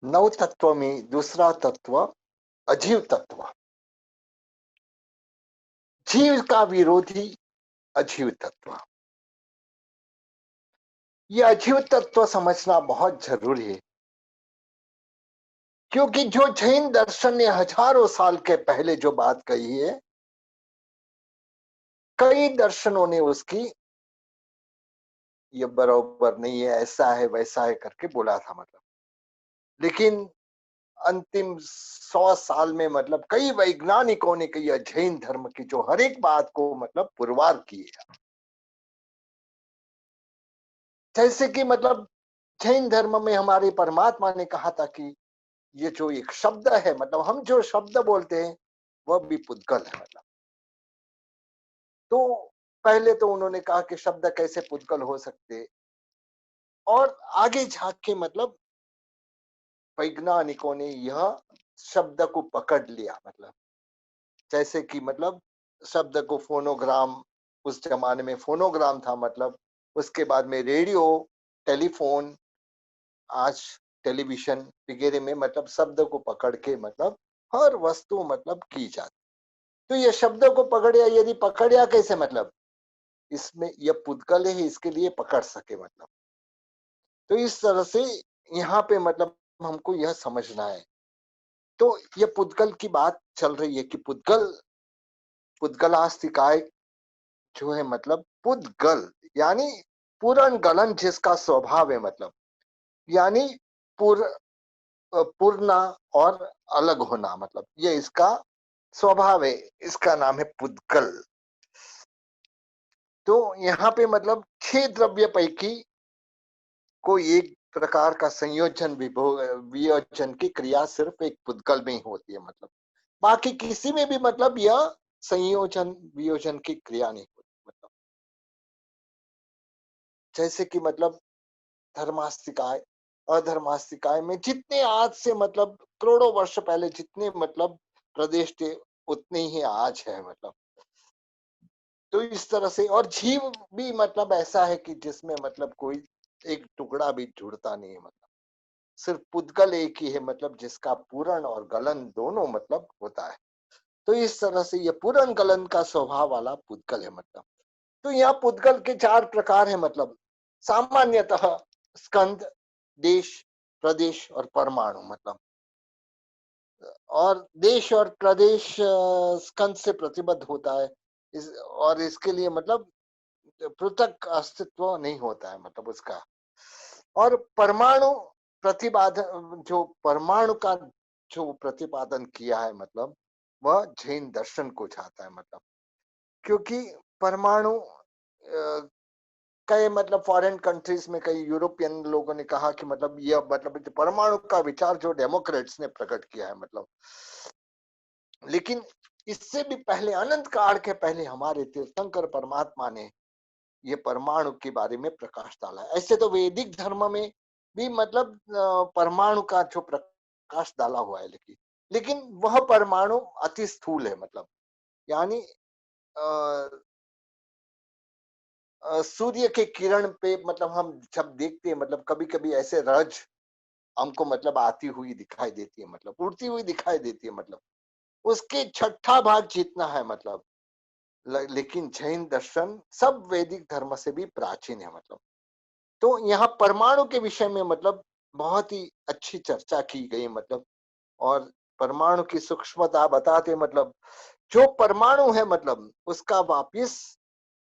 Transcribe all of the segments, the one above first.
नव तत्व में दूसरा तत्व अजीव तत्व। जीव का विरोधी अजीव तत्व। यह अजीव तत्व समझना बहुत जरूरी है, क्योंकि जो जैन दर्शन ने हजारों साल के पहले जो बात कही है, कई दर्शनों ने उसकी ये बराबर नहीं है, ऐसा है वैसा है करके बोला था मतलब। लेकिन अंतिम 100 साल में मतलब कई वैज्ञानिकों ने कही जैन धर्म की जो हर एक बात को मतलब पुरवार की है। जैसे कि मतलब जैन धर्म में हमारे परमात्मा ने कहा था कि ये जो एक शब्द है, मतलब हम जो शब्द बोलते हैं वह भी पुद्गल है मतलब। तो पहले तो उन्होंने कहा कि शब्द कैसे पुद्गल हो सकते, और आगे जाके मतलब वैज्ञानिकों ने यह शब्द को पकड़ लिया मतलब। जैसे कि मतलब शब्द को फोनोग्राम, उस जमाने में फोनोग्राम था मतलब, उसके बाद में रेडियो, टेलीफोन, आज टेलीविजन वगैरह में मतलब शब्द को पकड़ के मतलब हर वस्तु मतलब की जाती। तो ये शब्द को पकड़िया, यदि पकड़िया कैसे मतलब इसमें यह पुद्गल है, इसके लिए पकड़ सके मतलब। तो इस तरह से यहाँ पे मतलब हमको यह समझना है। तो ये पुद्गल की बात चल रही है कि पुद्गल, पुद्गलास्तिकाय जो है मतलब पुद्गल यानी पूर्ण गलन जिसका स्वभाव है मतलब, यानी पूर पूर्णा और अलग होना मतलब, ये इसका स्वभाव है, इसका नाम है पुद्गल। तो यहाँ पे मतलब 6 द्रव्य पैकी को एक प्रकार का संयोजन वियोजन की क्रिया सिर्फ एक पुद्गल में ही होती है मतलब, बाकी किसी में भी मतलब यह संयोजन वियोजन की क्रिया नहीं होती मतलब। जैसे कि मतलब धर्मास्तिकाय, अधर्मास्तिकाय में जितने आज से मतलब करोड़ों वर्ष पहले जितने मतलब प्रदेश थे, उतने ही आज है मतलब। तो इस तरह से, और जीव भी मतलब ऐसा है कि जिसमें मतलब कोई एक टुकड़ा भी जुड़ता नहीं है मतलब, सिर्फ पुद्गल एक ही है मतलब जिसका पूरण और गलन दोनों मतलब होता है। तो इस तरह से ये पूरण गलन का स्वभाव वाला पुद्गल है मतलब। तो यहाँ पुद्गल के 4 प्रकार है मतलब, सामान्यतः स्कंद, देश, प्रदेश और परमाणु मतलब। और देश और प्रदेश स्कंद से प्रतिबद्ध होता है, और इसके लिए मतलब पृथक अस्तित्व नहीं होता है मतलब उसका। और परमाणु प्रतिपादन, जो परमाणु का जो प्रतिपादन किया है मतलब, वह जैन दर्शन को चाहता है मतलब। क्योंकि परमाणु कई मतलब फॉरेन कंट्रीज में कई यूरोपियन लोगों ने कहा कि मतलब यह मतलब परमाणु का विचार जो डेमोक्रेट्स ने प्रकट किया है मतलब। लेकिन इससे भी पहले, अनंत काल के पहले हमारे तीर्थंकर परमात्मा ने ये परमाणु के बारे में प्रकाश डाला है। ऐसे तो वैदिक धर्म में भी मतलब परमाणु का जो प्रकाश डाला हुआ है, लेकिन वह परमाणु अति स्थूल है मतलब, यानी सूर्य के किरण पे मतलब हम जब देखते हैं मतलब कभी कभी ऐसे रज हमको मतलब आती हुई दिखाई देती है मतलब, उड़ती हुई दिखाई देती है मतलब, उसके छठा भाग जितना है मतलब। लेकिन जैन दर्शन सब वैदिक धर्म से भी प्राचीन है मतलब। तो यहाँ परमाणु के विषय में मतलब बहुत ही अच्छी चर्चा की गई मतलब, और परमाणु की सूक्ष्मता बताते मतलब, जो परमाणु है मतलब उसका वापिस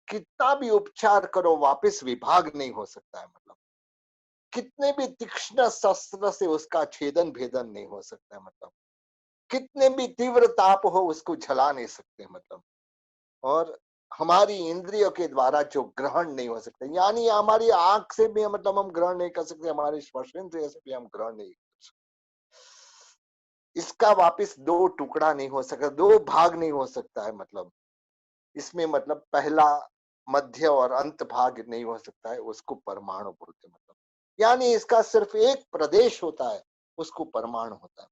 कितना भी उपचार करो वापस विभाग नहीं हो सकता है मतलब, कितने भी तीक्ष्ण शस्त्र से उसका छेदन भेदन नहीं हो सकता है मतलब, कितने भी तीव्र ताप हो उसको जला नहीं सकते मतलब। और हमारी इंद्रियों के द्वारा जो ग्रहण नहीं हो सकते, यानी हमारी आंख से भी मतलब हम ग्रहण नहीं कर सकते, हमारे स्पर्श इंद्रिय से भी हम ग्रहण नहीं कर सकते, इसका वापिस दो टुकड़ा नहीं हो सकता, दो भाग नहीं हो सकता है मतलब। इसमें मतलब पहला, मध्य और अंत भाग नहीं हो सकता है, उसको परमाणु बोलते मतलब। यानी इसका सिर्फ एक प्रदेश होता है, उसको परमाणु होता है।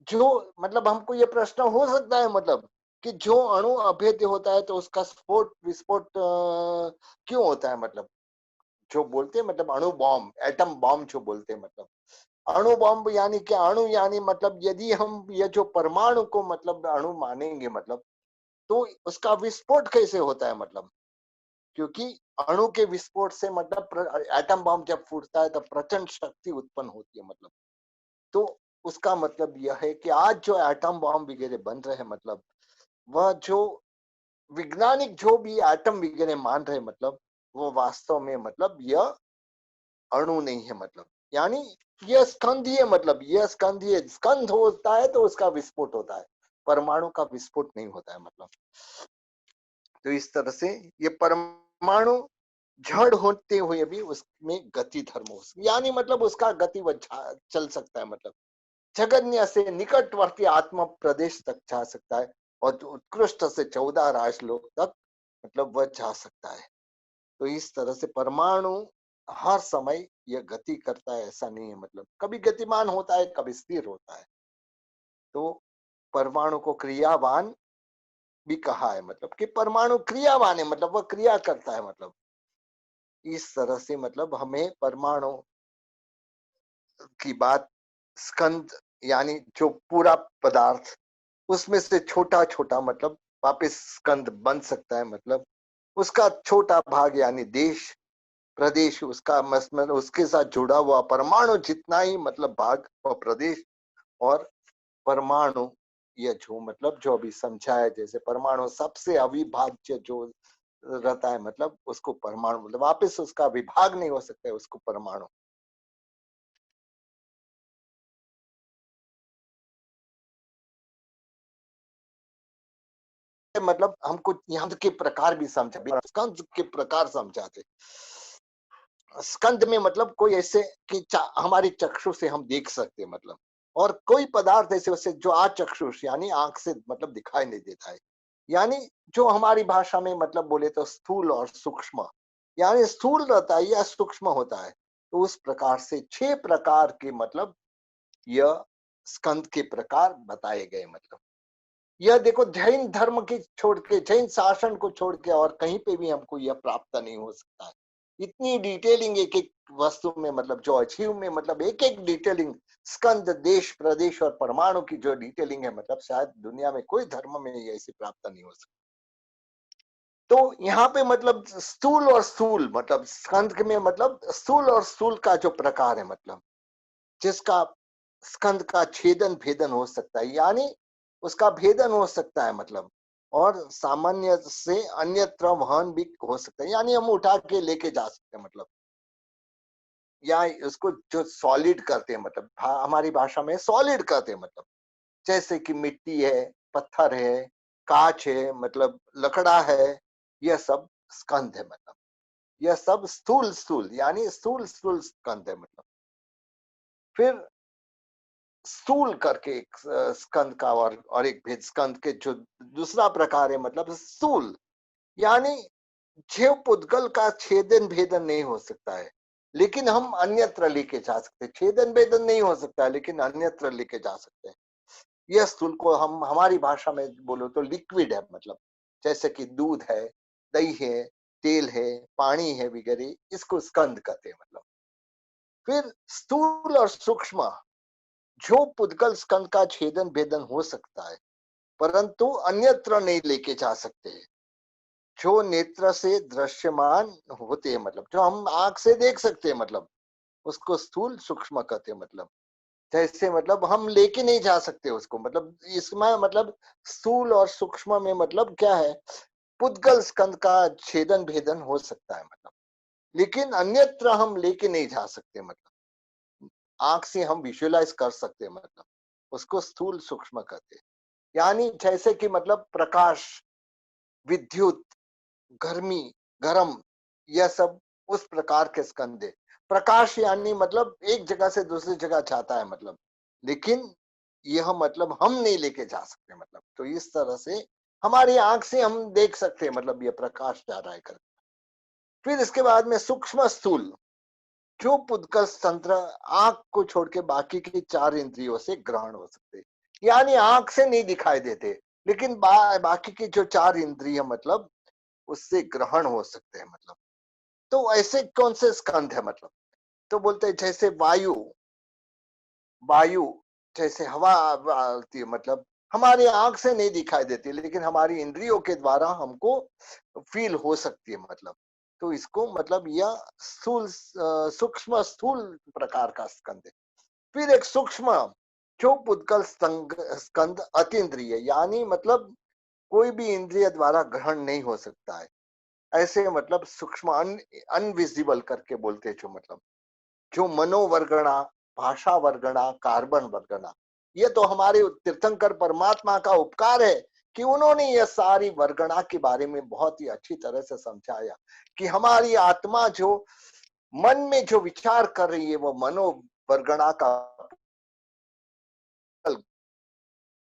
जो मतलब हमको ये प्रश्न हो सकता है मतलब कि जो अणु अभेद्य होता है तो उसका स्फोट विस्फोट क्यों होता है मतलब, जो बोलते हैं मतलब अणु बॉम्ब, एटम बॉम्ब जो बोलते हैं मतलब, अणु बम यानी क्या, अणु यानी मतलब यदि हम ये जो परमाणु को मतलब अणु मानेंगे मतलब, तो उसका विस्फोट कैसे होता है मतलब, क्योंकि अणु के विस्फोट से मतलब एटम बम जब फूटता है तब प्रचंड शक्ति उत्पन्न होती है मतलब। तो उसका मतलब यह है कि आज जो एटम बम वगैरह बन रहे हैं मतलब, वह जो वैज्ञानिक जो भी एटम वगैरह मान रहे हैं मतलब, वो वास्तव में मतलब यह अणु नहीं है मतलब, यानी यह स्कंद ही है मतलब, यह स्कंद ही है। स्कंद होता है तो उसका विस्फोट होता है, परमाणु का विस्फोट नहीं होता है मतलब। तो इस तरह से ये परमाणु जड़ होते हुए भी उसमें गति धर्म हो, यानी मतलब उसका गति वह चल सकता है मतलब, जगन्य से निकटवर्ती आत्म प्रदेश तक जा सकता है, और उत्कृष्ट से 14 राजलोक तक मतलब वह जा सकता है। तो इस तरह से परमाणु हर समय यह गति करता है, ऐसा नहीं है मतलब, कभी गतिमान होता है कभी स्थिर होता है। तो परमाणु को क्रियावान भी कहा है मतलब, कि परमाणु क्रियावान है मतलब वह क्रिया करता है मतलब। इस तरह से मतलब हमें परमाणु की बात, स्कंद यानी जो पूरा पदार्थ, उसमें से छोटा छोटा मतलब वापस स्कंद बन सकता है मतलब, उसका छोटा भाग यानी देश प्रदेश, उसका मतलब उसके साथ जुड़ा हुआ परमाणु जितना ही मतलब भाग और प्रदेश और परमाणु, ये जो मतलब जो अभी समझाया, जैसे परमाणु सबसे अविभाज्य जो रहता है मतलब, उसको परमाणु मतलब, वापस उसका विभाग नहीं हो सकता है उसको परमाणु। मतलब हमको यहाँ के प्रकार भी समझा, स्कंद के प्रकार समझाते। स्कंद में मतलब कोई ऐसे कि हमारी चक्षु से हम देख सकते हैं मतलब, और कोई पदार्थ ऐसे वैसे जो अचक्षुष यानी आंख से मतलब दिखाई नहीं देता है, यानी जो हमारी भाषा में मतलब बोले तो स्थूल और सूक्ष्म, यानी स्थूल रहता है या सूक्ष्म होता है। तो उस प्रकार से 6 प्रकार के मतलब यह स्कंद के प्रकार बताए गए मतलब। यह देखो जैन धर्म की छोड़ के, जैन शासन को छोड़ के और कहीं पे भी हमको यह प्राप्त नहीं हो सकता है। इतनी डिटेलिंग एक एक वस्तु में मतलब, जो अचीव में मतलब एक एक डिटेलिंग, स्कंद देश प्रदेश और परमाणु की जो डिटेलिंग है मतलब, शायद दुनिया में कोई धर्म में ये ऐसी प्राप्त नहीं हो सकती। तो यहाँ पे मतलब स्थूल और स्थूल मतलब, स्कंद में मतलब स्थूल और स्थूल का जो प्रकार है मतलब, जिसका स्कंद का छेदन भेदन हो सकता है, यानी उसका भेदन हो सकता है मतलब, और सामान्य से अन्यत्र वहन भी हो सकता है, यानी हम उठा के लेके जा सकते हैं मतलब, या उसको जो सॉलिड करते हैं मतलब, हमारी भाषा में सॉलिड कहते हैं मतलब, जैसे कि मिट्टी है, पत्थर है, कांच है मतलब, लकड़ा है, यह सब स्कंद है मतलब। यह सब स्थूल स्थूल यानी स्थूल स्थूल स्कंद है मतलब। फिर स्थूल करके एक स्कंद का, और एक भेद स्कंद के जो दूसरा प्रकार है मतलब स्थूल, यानी जीव पुद्गल का छेदन भेदन नहीं हो सकता है, लेकिन हम अन्यत्र लेके जा सकते हैं। छेदन भेदन नहीं हो सकता है लेकिन अन्यत्र लेके जा सकते हैं। यह स्थूल को हम हमारी भाषा में बोलो तो लिक्विड है मतलब, जैसे कि दूध है, दही है, तेल है, पानी है वगैरह, इसको स्कंद कहते हैं मतलब। फिर स्थूल और सूक्ष्म, जो पुद्गल स्कंद का छेदन भेदन हो सकता है परंतु अन्यत्र नहीं लेके जा सकते, जो नेत्र से दृश्यमान होते हैं मतलब, जो हम आंख से देख सकते हैं मतलब, उसको स्थूल सूक्ष्म कहते हैं मतलब। जैसे मतलब हम लेके नहीं जा सकते उसको मतलब, इसमें मतलब स्थूल और सूक्ष्म में मतलब क्या है, पुद्गल स्कंद का छेदन भेदन हो सकता है मतलब, लेकिन अन्यत्र हम लेके नहीं जा सकते मतलब, आंख से हम विजुअलाइज कर सकते हैं मतलब, उसको स्थूल सूक्ष्म कहते हैं। यानी जैसे कि मतलब प्रकाश, विद्युत, गर्मी, गरम, यह सब उस प्रकार के स्कंद है। प्रकाश यानी मतलब एक जगह से दूसरी जगह जाता है मतलब, लेकिन यह मतलब हम नहीं लेके जा सकते मतलब। तो इस तरह से हमारी आंख से हम देख सकते हैं मतलब, ये प्रकाश जा रहा है कर। फिर इसके बाद में सूक्ष्म स्थूल, जो पुद्गल तंत्र आंख को छोड़ के बाकी की 4 इंद्रियों से ग्रहण हो सकते, यानी आंख से नहीं दिखाई देते, लेकिन बाकी की जो 4 इंद्रिय मतलब उससे ग्रहण हो सकते हैं मतलब। तो ऐसे कौन से स्कंद है मतलब, तो बोलते हैं जैसे वायु, वायु, जैसे हवा आती है, मतलब हमारी आंख से नहीं दिखाई देती, लेकिन हमारी इंद्रियों के द्वारा हमको फील हो सकती है, मतलब तो इसको मतलब यह स्थूल सूक्ष्म स्थूल प्रकार का स्कंद है। फिर एक सूक्ष्म जो पुद्गल स्कंद अतीन्द्रिय, यानी मतलब कोई भी इंद्रिय द्वारा ग्रहण नहीं हो सकता है, ऐसे मतलब सूक्ष्म अनविजिबल करके बोलते हैं, जो मतलब जो मनोवर्गणा, भाषा वर्गणा, कार्बन वर्गणा, ये तो हमारे तीर्थंकर परमात्मा का उपकार है कि उन्होंने यह सारी वर्गणा के बारे में बहुत ही अच्छी तरह से समझाया कि हमारी आत्मा जो मन में जो विचार कर रही है वो मनोवर्गणा का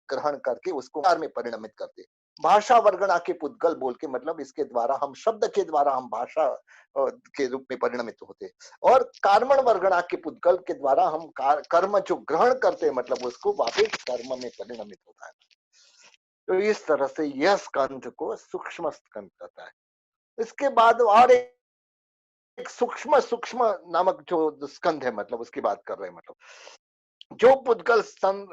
ग्रहण करके उसको विचार में परिणमित करते। भाषा वर्गणा के पुद्गल बोल के मतलब इसके द्वारा हम शब्द के द्वारा हम भाषा के रूप में परिणमित होते, और कर्मण वर्गणा के पुद्गल के द्वारा हम कर्म जो ग्रहण करते हैं मतलब उसको वापिस कर्म में परिणमित होता है। तो इस तरह से यह स्कंध को सूक्ष्म स्कंध कहता है। इसके बाद और एक सूक्ष्म सूक्ष्म नामक जो स्कंध है, मतलब उसकी बात कर रहे हैं, मतलब जो पुद्गल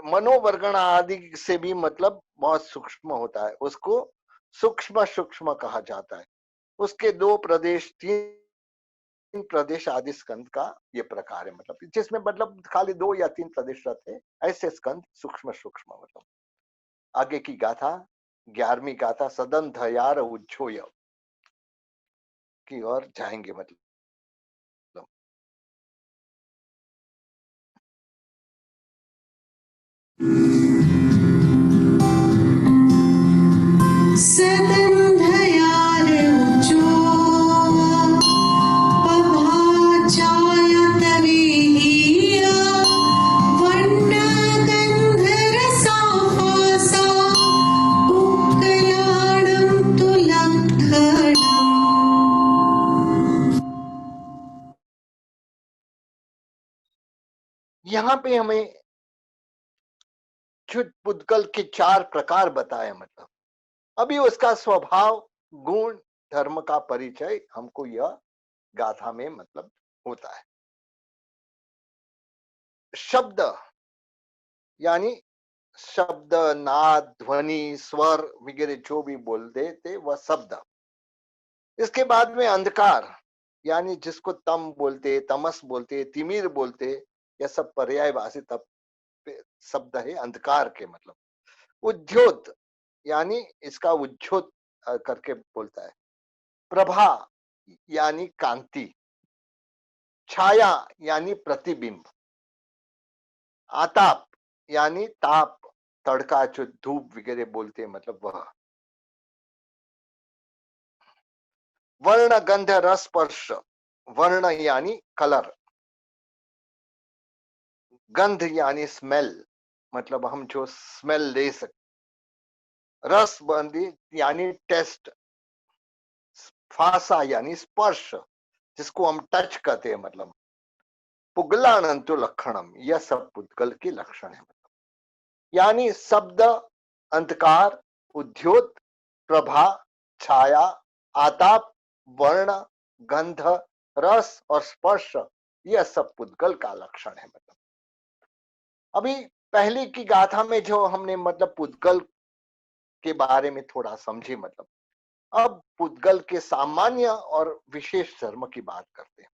मनोवर्गण आदि से भी मतलब बहुत सूक्ष्म होता है, उसको सूक्ष्म सूक्ष्म कहा जाता है। उसके दो प्रदेश, तीन प्रदेश आदि स्कंद का ये प्रकार है, मतलब जिसमें मतलब खाली 2 या 3 प्रदेश रहते हैं, ऐसे स्कंद सूक्ष्म सूक्ष्म। मतलब आगे की गाथा 11वीं गाथा सदन धयार उज्जोय की ओर जाएंगे, मतलब सदन धयार उज्जो पभाचाय तवेहिया वर्ण गंधरसाहासा पुक्कलाणं तुलक्खणम्। यहाँ पे हमें पुद्गल के 4 प्रकार बताए, मतलब अभी उसका स्वभाव, गुण, धर्म का परिचय हमको यह गाथा में मतलब होता है। शब्द यानी शब्द, नाद, ध्वनि, स्वर वगैरह जो भी बोलते थे वह शब्द। इसके बाद में अंधकार, यानी जिसको तम बोलते, तमस बोलते, तिमिर बोलते, यह सब पर्यायवाची तब शब्द है अंधकार के, मतलब उद्योत यानी इसका उज्जोत करके बोलता है। प्रभा यानी कांति, छाया यानी प्रतिबिंब, आताप यानी ताप, तड़का जो धूप वगैरह बोलते हैं मतलब वह, वर्ण गंध रस स्पर्श, वर्ण यानी कलर, गंध यानी स्मेल, मतलब हम जो स्मेल ले सकते, रस बंदी यानी टेस्ट, फासा यानी स्पर्श जिसको हम टच करते हैं, मतलब पुगलानंतु लक्षणम, यह सब पुद्गल के लक्षण है। मतलब यानी शब्द, अंधकार, उद्योत, प्रभा, छाया, आताप, वर्ण, गंध, रस और स्पर्श, यह सब पुद्गल का लक्षण है। मतलब अभी पहले की गाथा में जो हमने मतलब पुद्गल के बारे में थोड़ा समझे, मतलब अब पुद्गल के सामान्य और विशेष धर्म की बात करते हैं।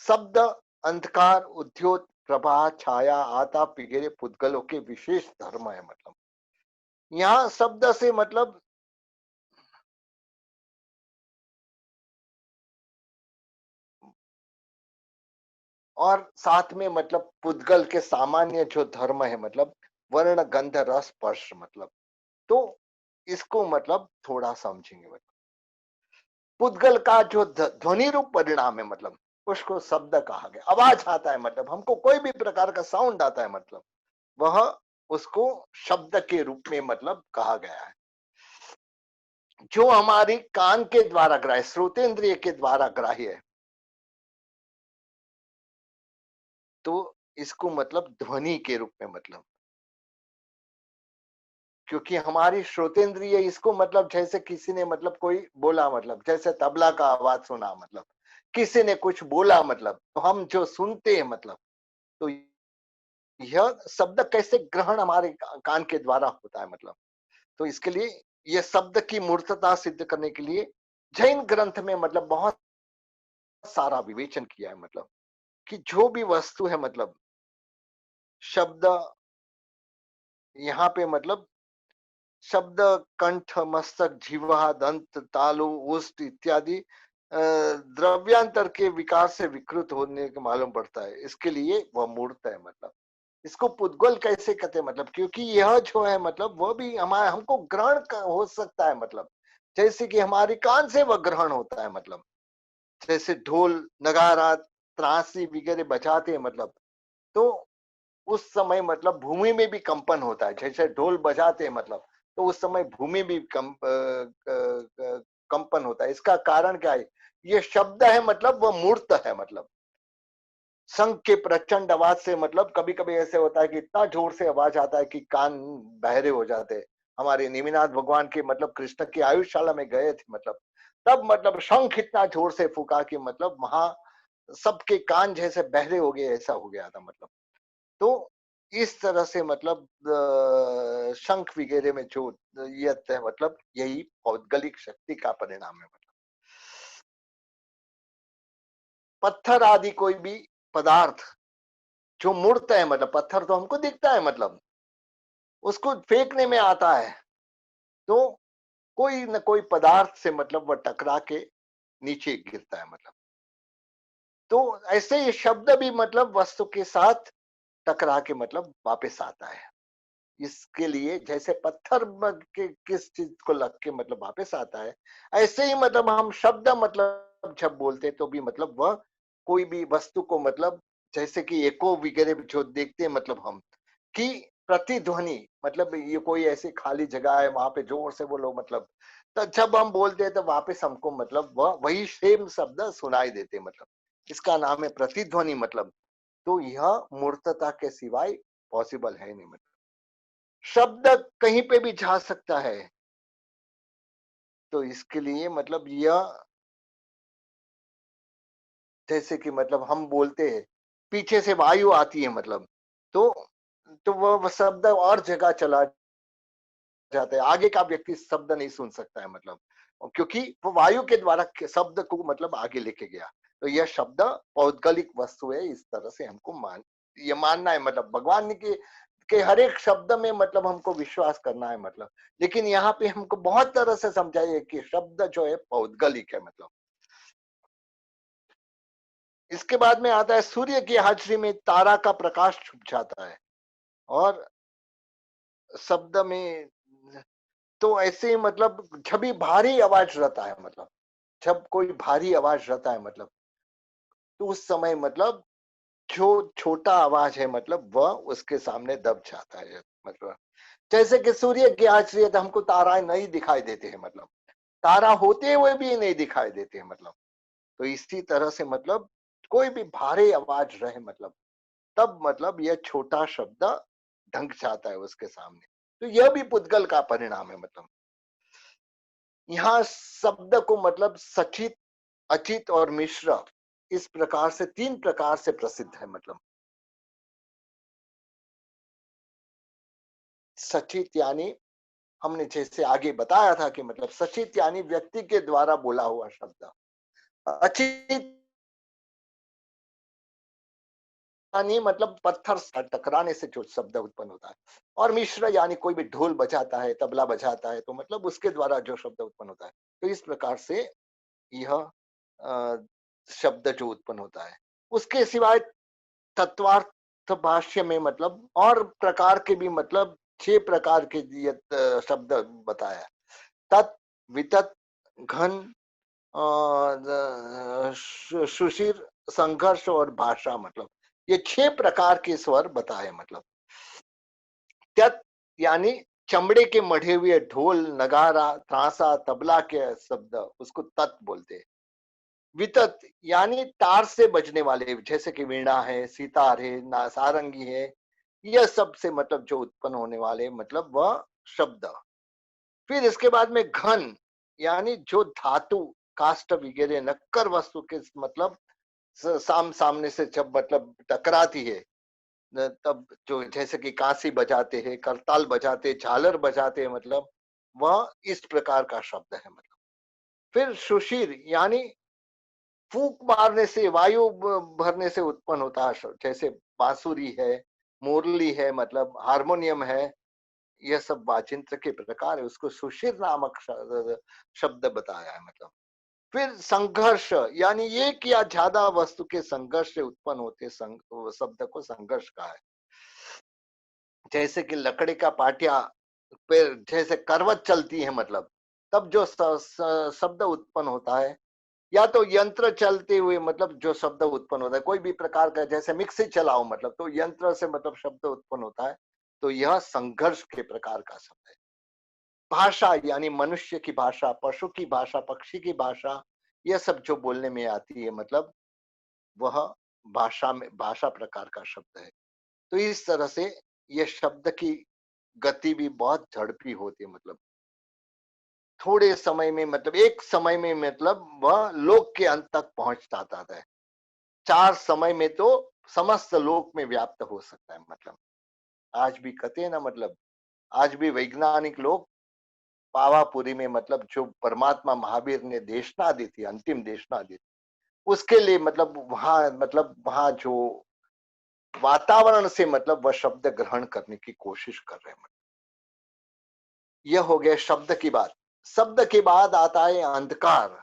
शब्द, अंधकार, उद्योत, प्रभा, छाया, आताप वगैरह पुद्गलों के विशेष धर्म है। मतलब यहाँ शब्द से मतलब और साथ में मतलब पुद्गल के सामान्य जो धर्म है, मतलब वर्ण गंध रस स्पर्श, मतलब तो इसको मतलब थोड़ा समझेंगे। मतलब पुद्गल का जो ध्वनि रूप परिणाम है, मतलब उसको शब्द कहा गया। आवाज आता है, मतलब हमको कोई भी प्रकार का साउंड आता है, मतलब वह उसको शब्द के रूप में मतलब कहा गया है। जो हमारी कान के द्वारा ग्राह्य, श्रोतेंद्रिय के द्वारा ग्राह्य है, तो इसको मतलब ध्वनि के रूप में, मतलब क्योंकि हमारी श्रोतेंद्रिय इसको मतलब जैसे किसी ने मतलब कोई बोला, मतलब जैसे तबला का आवाज सुना, मतलब किसी ने कुछ बोला, मतलब तो हम जो सुनते हैं, मतलब तो यह शब्द कैसे ग्रहण हमारे कान के द्वारा होता है मतलब। तो इसके लिए यह शब्द की मूर्तता सिद्ध करने के लिए जैन ग्रंथ में मतलब बहुत सारा विवेचन किया है मतलब, कि जो भी वस्तु है मतलब शब्द यहाँ पे मतलब शब्द कंठ मस्तक जीवा दंत तालु उष्ट इत्यादि द्रव्यांतर के विकार से विकृत होने के मालूम पड़ता है। इसके लिए वह मूर्त है मतलब। इसको पुद्गल कैसे कहते हैं मतलब, क्योंकि यह जो है मतलब वह भी हमारे हमको ग्रहण हो सकता है मतलब, जैसे कि हमारे कान से वह ग्रहण होता है मतलब। जैसे ढोल नगारा त्रासी वगैरह बजाते हैं मतलब, तो उस समय मतलब भूमि में भी कंपन होता है। जैसे ढोल बजाते हैं मतलब, तो उस समय भूमि भी कंपन होता है। इसका कारण क्या है? ये शब्द है मतलब वह मूर्त है मतलब। शंख के प्रचंड आवाज से मतलब कभी कभी ऐसे होता है कि इतना जोर से आवाज आता है कि कान बहरे हो जाते हैं। हमारे नेमिनाथ भगवान के मतलब कृष्ण की आयुशाला में गए थे मतलब, तब मतलब शंख इतना जोर से फूका कि मतलब वहां सबके कान जैसे बहरे हो गए, ऐसा हो गया था मतलब। तो इस तरह से मतलब शंख वगैरह में जो ये है मतलब यही भौगोलिक शक्ति का परिणाम है मतलब। पत्थर आदि कोई भी पदार्थ जो मूर्त है मतलब, पत्थर तो हमको दिखता है मतलब, उसको फेंकने में आता है तो कोई न कोई पदार्थ से मतलब वह टकरा के नीचे गिरता है मतलब। तो ऐसे ये शब्द भी मतलब वस्तु के साथ टकरा के मतलब वापस आता है। इसके लिए जैसे पत्थर के किस चीज को लग के मतलब वापस आता है, ऐसे ही मतलब हम शब्द मतलब जब बोलते हैं तो भी मतलब वह कोई भी वस्तु को मतलब, जैसे कि एको वगैरह जो देखते हैं मतलब हम, कि प्रतिध्वनि मतलब ये कोई ऐसी खाली जगह है वहां पे जोर से बोलो मतलब, तो जब हम बोलते हैं तो वापस हमको मतलब वह वही सेम शब्द सुनाई देते हैं मतलब। इसका नाम है प्रतिध्वनि मतलब। तो यह मूर्तता के सिवाय पॉसिबल है नहीं मतलब। शब्द कहीं पे भी जा सकता है, तो इसके लिए मतलब यह जैसे कि मतलब हम बोलते हैं पीछे से वायु आती है मतलब, तो वह शब्द और जगह चला जाता है, आगे का व्यक्ति शब्द नहीं सुन सकता है मतलब, क्योंकि वो वायु के द्वारा शब्द को मतलब आगे लेके गया। तो यह शब्द पौद्गलिक वस्तु है, इस तरह से हमको ये मानना है मतलब। भगवान के हर एक शब्द में मतलब हमको विश्वास करना है मतलब। लेकिन यहाँ पे हमको बहुत तरह से समझाइए कि शब्द जो है पौद्गलिक है मतलब। इसके बाद में आता है सूर्य की हाजरी में तारा का प्रकाश छुप जाता है, और शब्द में तो ऐसे ही मतलब जब भी भारी आवाज रहता है मतलब, जब कोई भारी आवाज रहता है मतलब, तो उस समय मतलब जो छोटा आवाज है मतलब वह उसके सामने दब जाता है मतलब। जैसे कि सूर्य की हाजरी है तो हमको तारा नहीं दिखाई देते हैं मतलब, तारा होते हुए भी नहीं दिखाई देते हैं मतलब। तो इसी तरह से मतलब कोई भी भारी आवाज रहे मतलब, तब मतलब यह छोटा शब्द ढंक जाता है उसके सामने। तो यह भी पुद्गल का परिणाम है मतलब। यहाँ शब्द को मतलब सचित अचित और मिश्र, इस प्रकार से तीन प्रकार से प्रसिद्ध है मतलब। सचित यानी हमने जैसे आगे बताया था कि मतलब सचित यानी व्यक्ति के द्वारा बोला हुआ शब्द। अचित यानी मतलब पत्थर से टकराने से जो शब्द उत्पन्न होता है। और मिश्र यानी कोई भी ढोल बजाता है तबला बजाता है तो मतलब उसके द्वारा जो शब्द उत्पन्न होता है। तो इस प्रकार से यह शब्द जो उत्पन्न होता है। उसके सिवाय तत्वार्थ भाष्य में मतलब और प्रकार के भी मतलब 6 प्रकार के ये शब्द बताया। तत् वितत घन सुशिर संघर्ष और भाषा मतलब, ये 6 प्रकार के स्वर बताए मतलब। त्यत यानी चमड़े के मढ़े हुए ढोल नगारा त्रासा तबला के शब्द, उसको तत् बोलते हैं। वितत यानी तार से बजने वाले, जैसे कि वीणा है सितार है ना सारंगी है, यह सब से मतलब जो उत्पन्न होने वाले मतलब वह शब्द। फिर इसके बाद में घन यानी जो धातु काष्ठ वगैरह नक्कर वस्तु के मतलब सामने से जब मतलब टकराती है, तब जो जैसे कि कांसी बजाते हैं, करताल बजाते, झालर बजाते, मतलब वह इस प्रकार का शब्द है मतलब। फिर सुशीर यानी फूंक मारने से, वायु भरने से उत्पन्न होता है शब्द, जैसे बांसुरी है, मुरली है, मतलब हारमोनियम है, यह सब वाजिंत्र के प्रकार है, उसको सुशिर नामक शब्द बताया है मतलब। फिर संघर्ष यानी एक या ज्यादा वस्तु के संघर्ष से उत्पन्न होते शब्द को संघर्ष कहा है। जैसे कि लकड़ी का पाटिया पे जैसे करवट चलती है मतलब, तब जो शब्द उत्पन्न होता है, या तो यंत्र चलते हुए मतलब जो शब्द उत्पन्न होता है, कोई भी प्रकार का, जैसे मिक्सी चलाओ मतलब, तो यंत्र से मतलब शब्द उत्पन्न होता है, तो यह संघर्ष के प्रकार का शब्द है। भाषा यानी मनुष्य की भाषा, पशु की भाषा, पक्षी की भाषा, यह सब जो बोलने में आती है मतलब, वह भाषा में, भाषा प्रकार का शब्द है। तो इस तरह से यह शब्द की गति भी बहुत झड़पी होती है मतलब, थोड़े समय में मतलब, एक समय में मतलब वह लोक के अंत तक पहुंच जाता है, 4 समय में तो समस्त लोक में व्याप्त हो सकता है मतलब। आज भी कहते हैं ना मतलब, आज भी वैज्ञानिक लोग पावापुरी में मतलब जो परमात्मा महावीर ने देशना दी थी, अंतिम देशना दी थी, उसके लिए मतलब वहां जो वातावरण से मतलब वह शब्द ग्रहण करने की कोशिश कर रहे हैं मतलब। यह हो गया शब्द की बात। शब्द के बाद आता है अंधकार।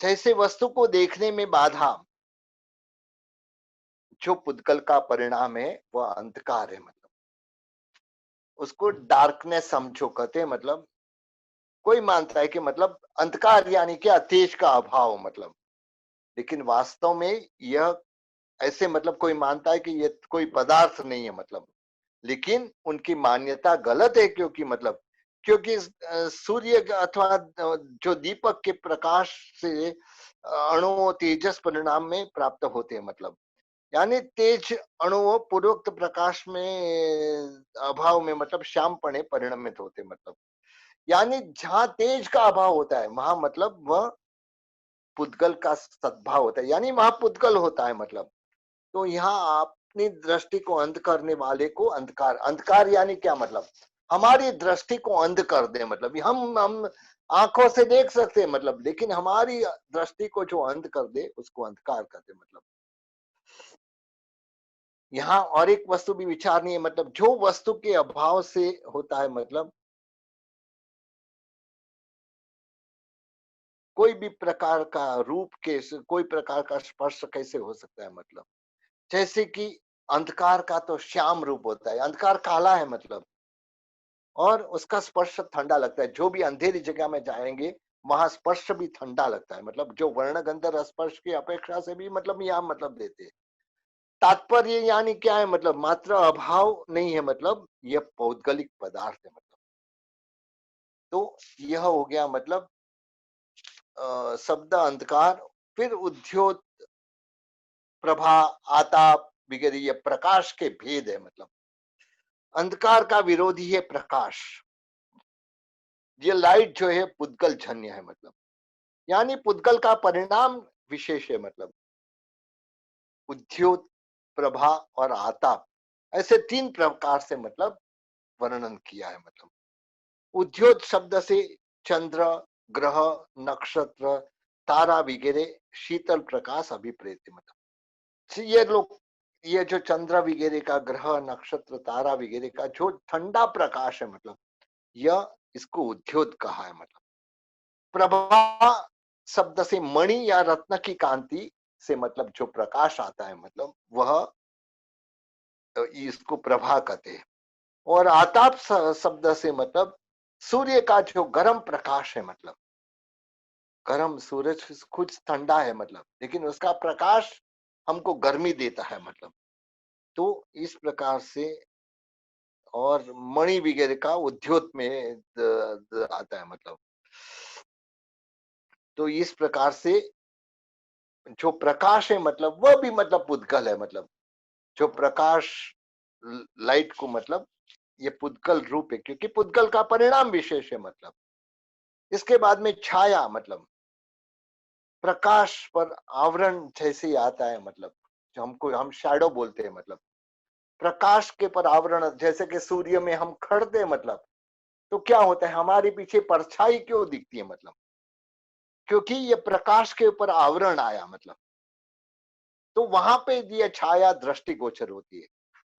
जैसे वस्तु को देखने में बाधा, जो पुद्गल का परिणाम है वह अंधकार है मतलब, उसको डार्कनेस समझो कहते हैं मतलब। कोई मानता है कि मतलब अंधकार यानी क्या, तेज का अभाव मतलब, लेकिन वास्तव में यह ऐसे मतलब, कोई मानता है कि ये कोई पदार्थ नहीं है मतलब, लेकिन उनकी मान्यता गलत है, क्योंकि मतलब, क्योंकि सूर्य अथवा जो दीपक के प्रकाश से अणु तेजस परिणाम में प्राप्त होते हैं मतलब, यानी तेज अणु पूर्वोक्त प्रकाश में अभाव में मतलब श्यामपणे परिणमित होते मतलब, यानी जहां तेज का अभाव होता है वहां मतलब वह पुद्गल का सद्भाव होता है, यानी वहां पुद्गल होता है मतलब। तो यहाँ अपनी दृष्टि को अंध करने वाले को अंधकार, अंधकार यानी क्या मतलब, हमारी दृष्टि को अंध कर दे मतलब, हम आंखों से देख सकते हैं मतलब, लेकिन हमारी दृष्टि को जो अंध कर दे उसको अंधकार कर दे मतलब। यहाँ और एक वस्तु भी विचारनी है मतलब, जो वस्तु के अभाव से होता है मतलब, कोई भी प्रकार का रूप के, कोई प्रकार का स्पर्श कैसे हो सकता है मतलब, जैसे कि अंधकार का तो श्याम रूप होता है, अंधकार काला है मतलब, और उसका स्पर्श ठंडा लगता है। जो भी अंधेरी जगह में जाएंगे वहां स्पर्श भी ठंडा लगता है मतलब, जो वर्णगंधर स्पर्श की अपेक्षा से भी मतलब यहाँ मतलब देते हैं। तात्पर्य यानी क्या है मतलब, मात्र अभाव नहीं है मतलब, यह पौद्गलिक पदार्थ है मतलब। तो यह हो गया मतलब शब्द अंधकार। फिर उद्योत, प्रभा, आताप वगैरह, ये प्रकाश के भेद है मतलब। अंधकार का विरोधी है प्रकाश, ये लाइट जो है पुद्गल जन्य है मतलब, यानी पुद्गल का परिणाम विशेष है मतलब। उद्योत, प्रभा और आताप, ऐसे 3 प्रकार से मतलब वर्णन किया है मतलब। उद्योत शब्द से चंद्र, ग्रह, नक्षत्र, तारा वगैरह शीतल प्रकाश अभिप्रेत है मतलब। ये लोग, ये जो चंद्र वगैरह का, ग्रह, नक्षत्र, तारा वगैरह का जो ठंडा प्रकाश है मतलब, यह इसको उद्योत कहा है मतलब। प्रभा शब्द से मणि या रत्न की कांति से मतलब जो प्रकाश आता है मतलब, वह इसको प्रभा कहते हैं। और आताप शब्द से मतलब सूर्य का जो गर्म प्रकाश है मतलब, गर्म सूरज कुछ ठंडा है मतलब, लेकिन उसका प्रकाश हमको गर्मी देता है मतलब। तो इस प्रकार से, और मणि वगैरह का उद्योत में आता है मतलब। तो इस प्रकार से जो प्रकाश है मतलब, वह भी मतलब पुद्गल है मतलब, जो प्रकाश लाइट को मतलब, ये पुद्गल रूप है, क्योंकि पुद्गल का परिणाम विशेष है मतलब। इसके बाद में छाया मतलब, प्रकाश पर आवरण जैसे ही आता है मतलब, हम शैडो बोलते हैं, मतलब प्रकाश के पर आवरण, जैसे कि सूर्य में हम खड़ते, मतलब तो क्या होता है, हमारे पीछे परछाई क्यों दिखती है, मतलब क्योंकि ये प्रकाश के ऊपर आवरण आया, मतलब तो वहां पे ये छाया दृष्टिगोचर होती है।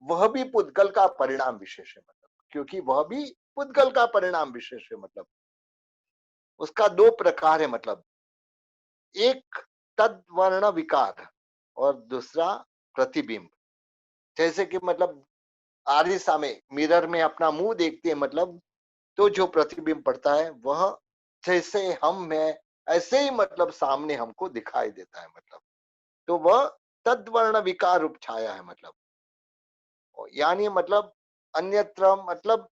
वह भी पुद्गल का परिणाम विशेष है, मतलब क्योंकि वह भी पुद्गल का परिणाम विशेष है, मतलब उसका दो प्रकार है, मतलब एक तद्वर्ण विकार और दूसरा प्रतिबिंब। जैसे कि मतलब आरिसा में मिरर में अपना मुंह देखते हैं, मतलब तो जो प्रतिबिंब पड़ता है वह जैसे हम है ऐसे ही मतलब सामने हमको दिखाई देता है, मतलब तो वह तद्वर्ण विकार रूप छाया है, मतलब यानी मतलब अन्यत्र मतलब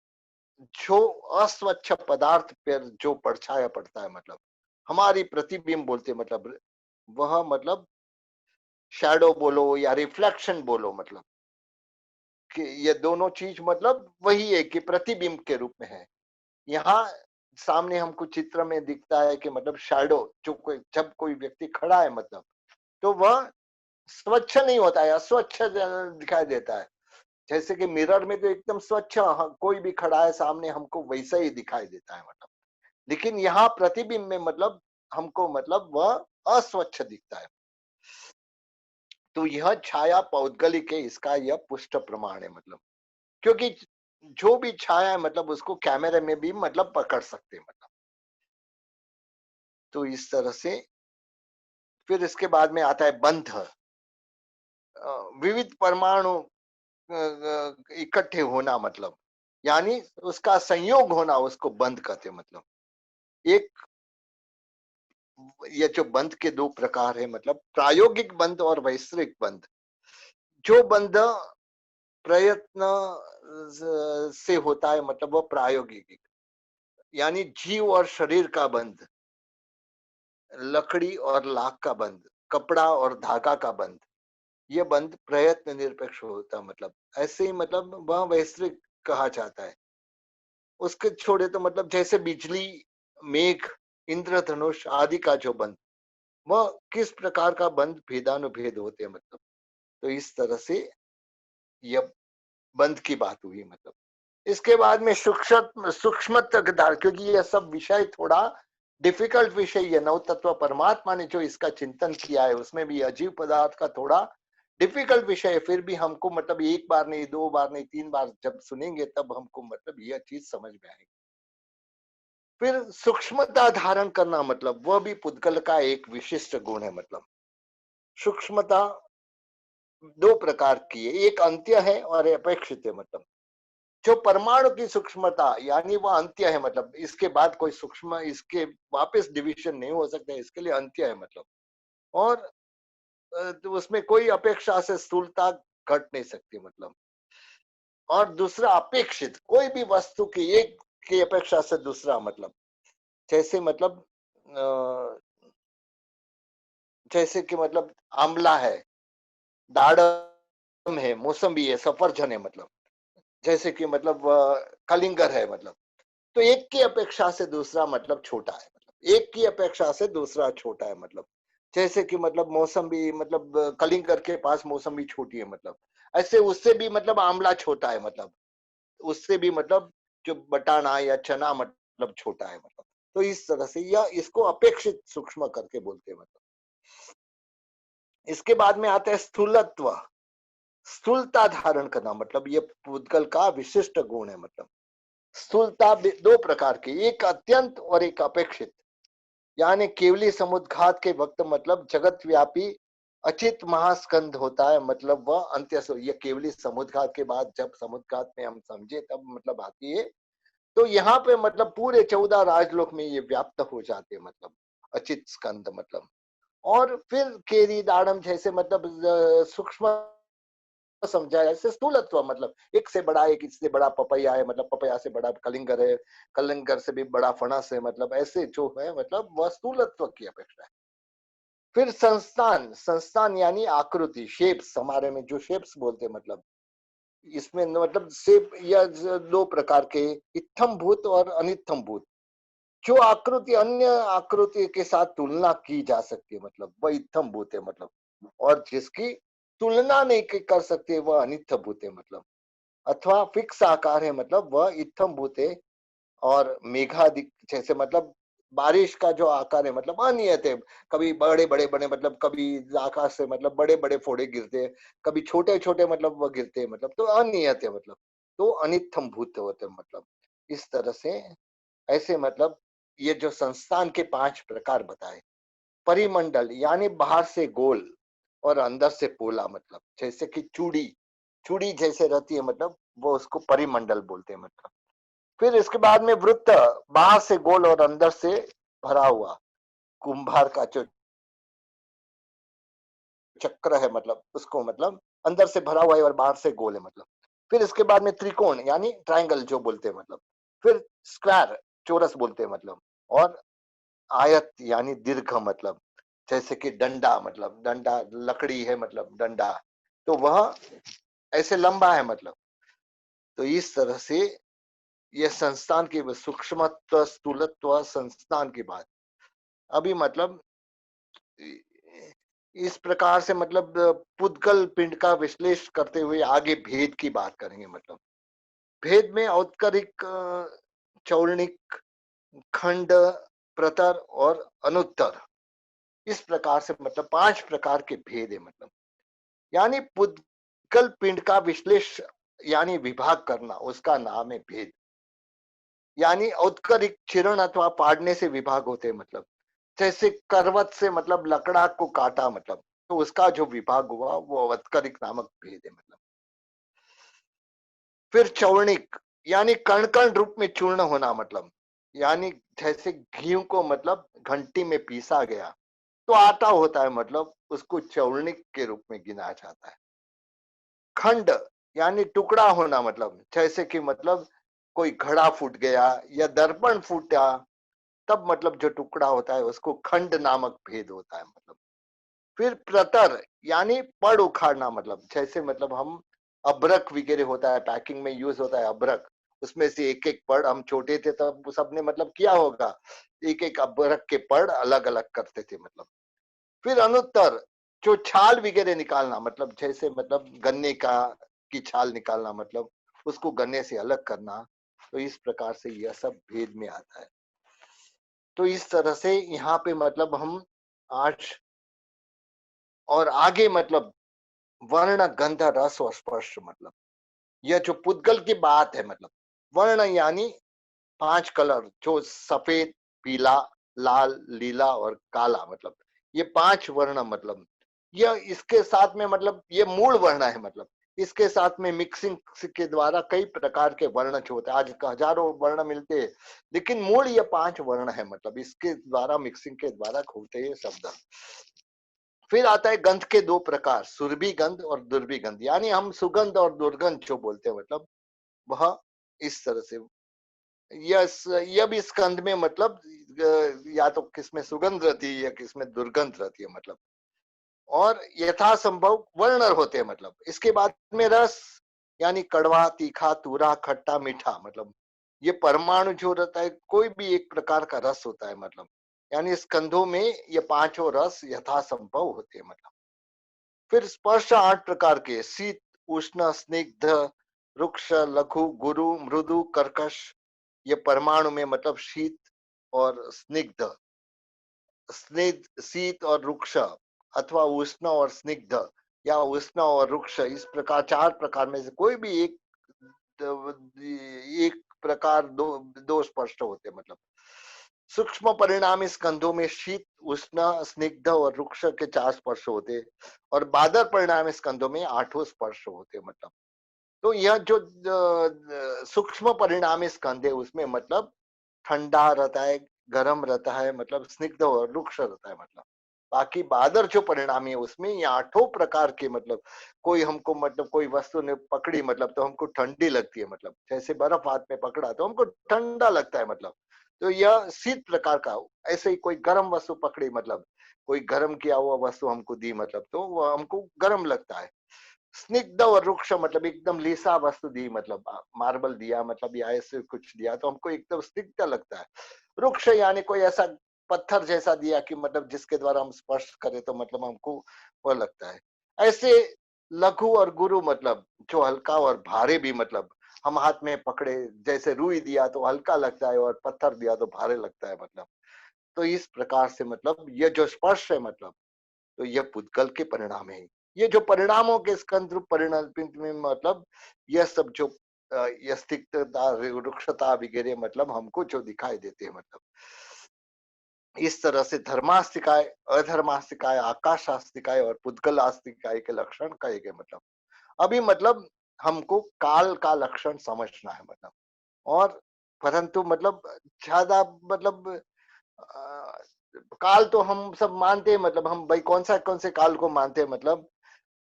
जो अस्वच्छ पदार्थ पर जो परछाया पड़ता है, मतलब हमारी प्रतिबिंब बोलते हैं, मतलब वह मतलब शैडो बोलो या रिफ्लेक्शन बोलो, मतलब कि ये दोनों चीज मतलब वही है कि प्रतिबिंब के रूप में है। यहाँ सामने हमको चित्र में दिखता है कि मतलब शैडो जो कोई जब कोई व्यक्ति खड़ा है, मतलब तो वह स्वच्छ नहीं होता है, अस्वच्छ दिखाई देता है। जैसे कि मिरर में तो एकदम स्वच्छ, कोई भी खड़ा है सामने हमको वैसा ही दिखाई देता है, मतलब लेकिन यहाँ प्रतिबिंब में मतलब हमको मतलब वह अस्वच्छ दिखता है। तो यह छाया पौद्गलिक है, इसका यह पुष्ट प्रमाण है, मतलब क्योंकि जो भी छाया है मतलब उसको कैमरे में भी मतलब पकड़ सकते हैं, मतलब तो इस तरह से। फिर इसके बाद में आता है बंध। विविध परमाणु इकट्ठे होना, मतलब यानी उसका संयोग होना, उसको बंध कहते हैं, मतलब एक ये जो बंध के दो प्रकार है, मतलब प्रायोगिक बंध और वैश्विक बंध। जो बंध प्रयत्न से होता है, मतलब वो प्रायोगिक, यानी जीव और शरीर का बंध, लकड़ी और लाख का बंध, कपड़ा और धागा का बंध, ये बंध प्रयत्न निरपेक्ष होता है, मतलब ऐसे ही मतलब वह वैश्विक कहा जाता है। उसके छोड़े तो मतलब जैसे बिजली, मेघ, इंद्रधनुष आदि का जो बंध, वह किस प्रकार का बंध भेदानुभेद होते हैं, मतलब तो इस तरह से यह बंध की बात हुई, मतलब इसके बाद में सूक्ष्म सूक्ष्म तकदार, क्योंकि यह सब विषय थोड़ा डिफिकल्ट विषय है। नव तत्व परमात्मा ने जो इसका चिंतन किया है उसमें भी अजीव पदार्थ का थोड़ा डिफिकल्ट विषय है, फिर भी हमको मतलब एक बार नहीं, दो बार नहीं, तीन बार जब सुनेंगे तब हमको मतलब यह चीज समझ में आएगी। फिर सूक्ष्मता धारण करना, मतलब वह भी पुद्गल का एक विशिष्ट गुण है, मतलब सूक्ष्मता दो प्रकार की है, एक अंत्य है और अपेक्षित है, मतलब जो परमाणु की सूक्ष्मता यानी वह अंत्य है, मतलब इसके बाद कोई सूक्ष्म इसके वापस डिवीजन नहीं हो सकता, इसके लिए अंत्य है, मतलब और तो उसमें कोई अपेक्षा से स्थूलता घट नहीं सकती, मतलब और दूसरा अपेक्षित, कोई भी वस्तु की एक की अपेक्षा से दूसरा, मतलब जैसे मतलब जैसे कि मतलब आंवला है, दाड़म है, मौसम्बी है, सफरजन है, मतलब जैसे कि मतलब कलिंगर है, मतलब तो एक की अपेक्षा से दूसरा मतलब छोटा है, मतलब एक की अपेक्षा से दूसरा छोटा है, मतलब जैसे कि मतलब मौसम्बी मतलब कलिंगर के पास मौसम्बी छोटी है, मतलब ऐसे उससे भी मतलब आंवला छोटा है, मतलब उससे भी मतलब जो बटाना या चना मतलब छोटा है, मतलब तो इस तरह से यह इसको अपेक्षित सूक्ष्म करके बोलते हैं, मतलब इसके बाद में आता है स्थूलत्व। स्थूलता धारण करना, मतलब ये पुद्गल का विशिष्ट गुण है, मतलब स्थूलता दो प्रकार की, एक अत्यंत और एक अपेक्षित। यानी केवली समुद्घात के वक्त मतलब जगत व्यापी अचित महास्कंद होता है, मतलब वह अंत्य से, यह केवली समुद्घात के बाद जब समुद्घात में हम समझे तब मतलब आती है। तो यहाँ पे मतलब पूरे 14 राजलोक में ये व्याप्त हो जाते हैं, मतलब अचित स्कंद, मतलब और फिर केरी दाड़म जैसे मतलब सूक्ष्म समझा है, ऐसे स्थूलत्व मतलब एक से बड़ा एक इससे बड़ा पपैया है, मतलब पपैया से बड़ा कलिंगर है, कलिंगर से भी बड़ा फणस है, मतलब ऐसे जो है मतलब वह स्थूलत्व की अपेक्षा है। फिर संस्थान, संस्थान यानी आकृति, शेप्स, हमारे में जो शेप्स बोलते हैं, मतलब इसमें मतलब शेप या दो प्रकार के, इत्थम भूत और अनित्थम भूत। जो आकृति अन्य आकृति के साथ तुलना की जा सकती है, मतलब वह इत्थम भूत है, मतलब और जिसकी तुलना नहीं कर सकते वह अनित्य भूत है मतलब, अथवा फिक्स आकार है मतलब वह इत्थम भूत है। और मेघादि जैसे मतलब बारिश का जो आकार है मतलब अनियत है, कभी बड़े बड़े बड़े मतलब कभी आकाश से मतलब बड़े बड़े फोड़े गिरते हैं, कभी छोटे छोटे मतलब वह गिरते हैं मतलब, तो अनियत है मतलब, तो अनित्थम भूत होते हैं मतलब। इस तरह से ऐसे मतलब ये जो संस्थान के 5 प्रकार बताए, परिमंडल यानी बाहर से गोल और अंदर से पोला मतलब, जैसे कि चूड़ी, चूड़ी जैसे रहती है मतलब वो उसको परिमंडल बोलते हैं मतलब। फिर इसके बाद में वृत्त, बाहर से गोल और अंदर से भरा हुआ, कुंभार का जो चक्र है मतलब उसको मतलब अंदर से भरा हुआ है और बाहर से गोल है मतलब। फिर इसके बाद में त्रिकोण यानी ट्रायंगल जो बोलते हैं मतलब। फिर स्क्वायर, चौरस बोलते हैं मतलब। और आयत यानी दीर्घ मतलब, जैसे कि डंडा मतलब, डंडा लकड़ी है मतलब डंडा, तो वह ऐसे लंबा है मतलब। तो इस तरह से यह संस्थान की सूक्ष्मत्व स्थूलत्व संस्थान की बात। अभी मतलब इस प्रकार से मतलब पुद्गल पिंड का विश्लेषण करते हुए आगे भेद की बात करेंगे मतलब। भेद में औत्तरिक, चौर्णिक, खंड, प्रतर और अनुत्तर, इस प्रकार से मतलब 5 प्रकार के भेद है मतलब। यानी पुद्गल पिंड का विश्लेषण यानी विभाग करना, उसका नाम है भेद। यानी औत्तरिक चिरण अथवा पाड़ने से विभाग होते हैं मतलब, जैसे करवत से मतलब लकड़ा को काटा मतलब, तो उसका जो विभाग हुआ वो औत्तरिक नामक भेद है मतलब। फिर चौर्णिक यानी कण कण रूप में चूर्ण होना मतलब, यानी जैसे घी को मतलब घंटी में पीसा गया तो आटा होता है मतलब, उसको चौर्णिक के रूप में गिना जाता है। खंड यानी टुकड़ा होना मतलब, जैसे कि मतलब कोई घड़ा फूट गया या दर्पण फूटा, तब मतलब जो टुकड़ा होता है उसको खंड नामक भेद होता है मतलब। फिर प्रतर यानी पड़ उखाड़ना मतलब, जैसे मतलब हम अभ्रक वगैरह होता है, पैकिंग में यूज होता है अभ्रक, उसमें से एक एक पड़, हम छोटे थे तब सबने मतलब किया होगा, एक एक अभ्रक के पड़ अलग अलग करते थे मतलब। फिर अनुत्तर, जो छाल वगैरह निकालना मतलब, जैसे मतलब गन्ने का की छाल निकालना मतलब, उसको गन्ने से अलग करना, तो इस प्रकार से यह सब भेद में आता है। तो इस तरह से यहाँ पे मतलब हम आज और आगे मतलब वर्ण गंध रस और स्पर्श मतलब, यह जो पुद्गल की बात है मतलब, वर्ण यानी 5 कलर, जो सफेद, पीला, लाल, लीला और काला मतलब, ये 5 वर्ण मतलब, यह इसके साथ में मतलब ये मूल वर्ण है मतलब, इसके साथ में मिक्सिंग के द्वारा कई प्रकार के वर्ण जो होते हैं, आज हजारों वर्ण मिलते हैं, लेकिन मूल ये 5 वर्ण है मतलब, इसके द्वारा मिक्सिंग के द्वारा होते हैं शब्द। फिर आता है गंध के 2 प्रकार, सुरभि गंध और दुर्भि गंध, यानी हम सुगंध और दुर्गंध जो बोलते हैं मतलब, वह इस तरह से यस, यह भी स्कंद में मतलब या तो किसमें सुगंध रहती है या किसमें दुर्गंध रहती है मतलब। और यथासंभव वर्ण होते हैं मतलब। इसके बाद में रस यानी कड़वा, तीखा, तूरा, खट्टा, मीठा मतलब, ये परमाणु जो रहता है कोई भी एक प्रकार का रस होता है मतलब, यानी स्कंधों में ये 5 रस यथासंभव होते हैं मतलब। फिर स्पर्श 8 प्रकार के, शीत, उष्ण, स्निग्ध, रुक्ष, लघु, गुरु, मृदु, कर्कश, ये परमाणु में मतलब शीत और स्निग्ध, स्निग्ध शीत और रुक्ष, अथवा उष्ण और स्निग्ध, या उष्ण और रुक्ष, इस प्रकार 4 प्रकार में से कोई भी एक प्रकार, दो स्पष्ट होते मतलब। सूक्ष्म परिणामी स्कंधों में शीत, उष्ण, स्निग्ध और रुक्ष के 4 स्पर्श होते, और बादर परिणामी स्कंधों में 8 स्पर्श होते मतलब। तो यह जो सूक्ष्म परिणामी स्कंध है उसमें मतलब ठंडा रहता है, गर्म रहता है मतलब, स्निग्ध और रुक्ष रहता है मतलब। बाकी बादर जो परिणामी है उसमें ये 8 प्रकार के मतलब, कोई हमको मतलब कोई वस्तु ने पकड़ी मतलब तो हमको ठंडी लगती है मतलब, जैसे बर्फ हाथ में पकड़ा तो हमको ठंडा लगता है मतलब, तो यह शीत प्रकार का। ऐसे ही कोई गर्म वस्तु पकड़ी मतलब, कोई गर्म किया हुआ वस्तु हमको दी मतलब, तो वह हमको गर्म लगता है। स्निग्ध और रुक्ष मतलब एकदम लीसा वस्तु दी मतलब, मार्बल दिया मतलब या ऐसे कुछ दिया तो हमको एकदम स्निग्ध लगता है। रुक्ष यानी कोई ऐसा पत्थर जैसा दिया कि मतलब जिसके द्वारा हम स्पर्श करें तो मतलब हमको वह लगता है। ऐसे लघु और गुरु मतलब जो हल्का और भारे भी, मतलब हम हाथ में पकड़े, जैसे रुई दिया तो हल्का लगता है और पत्थर दिया तो भारे लगता है मतलब। तो इस प्रकार से मतलब ये जो स्पर्श है मतलब, तो यह पुद्गल के परिणाम है। ये जो परिणामों के स्कंद रूप परिणाम में मतलब यह सब जो यह स्थिरता रुक्षता वगैरह मतलब हमको जो दिखाई देते हैं मतलब, इस तरह से धर्मास्तिकाय, अधर्मास्तिकाय, आकाशास्तिकाय और पुद्गल आस्तिकाय के लक्षण कहे गए मतलब। अभी मतलब हमको काल का लक्षण समझना है मतलब। और परंतु मतलब ज्यादा मतलब काल तो हम सब मानते हैं मतलब, हम भाई कौन से काल को मानते हैं मतलब,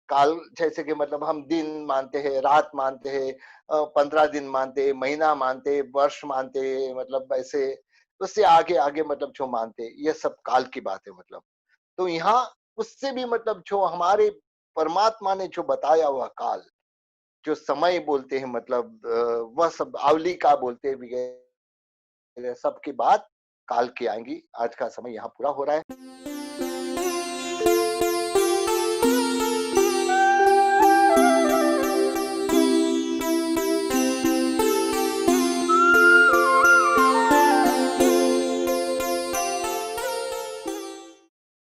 काल जैसे कि मतलब हम दिन मानते हैं, रात मानते हैं, 15 दिन मानते हैं, महीना मानते हैं, वर्ष मानते हैं, मतलब ऐसे उससे आगे आगे मतलब जो मानते हैं, ये सब काल की बात है मतलब। तो यहाँ उससे भी मतलब जो हमारे परमात्मा ने जो बताया हुआ काल, जो समय बोलते हैं मतलब वह सब आवली का बोलते हैं वगैरह, सबकी बात काल की आएंगी। आज का समय यहाँ पूरा हो रहा है।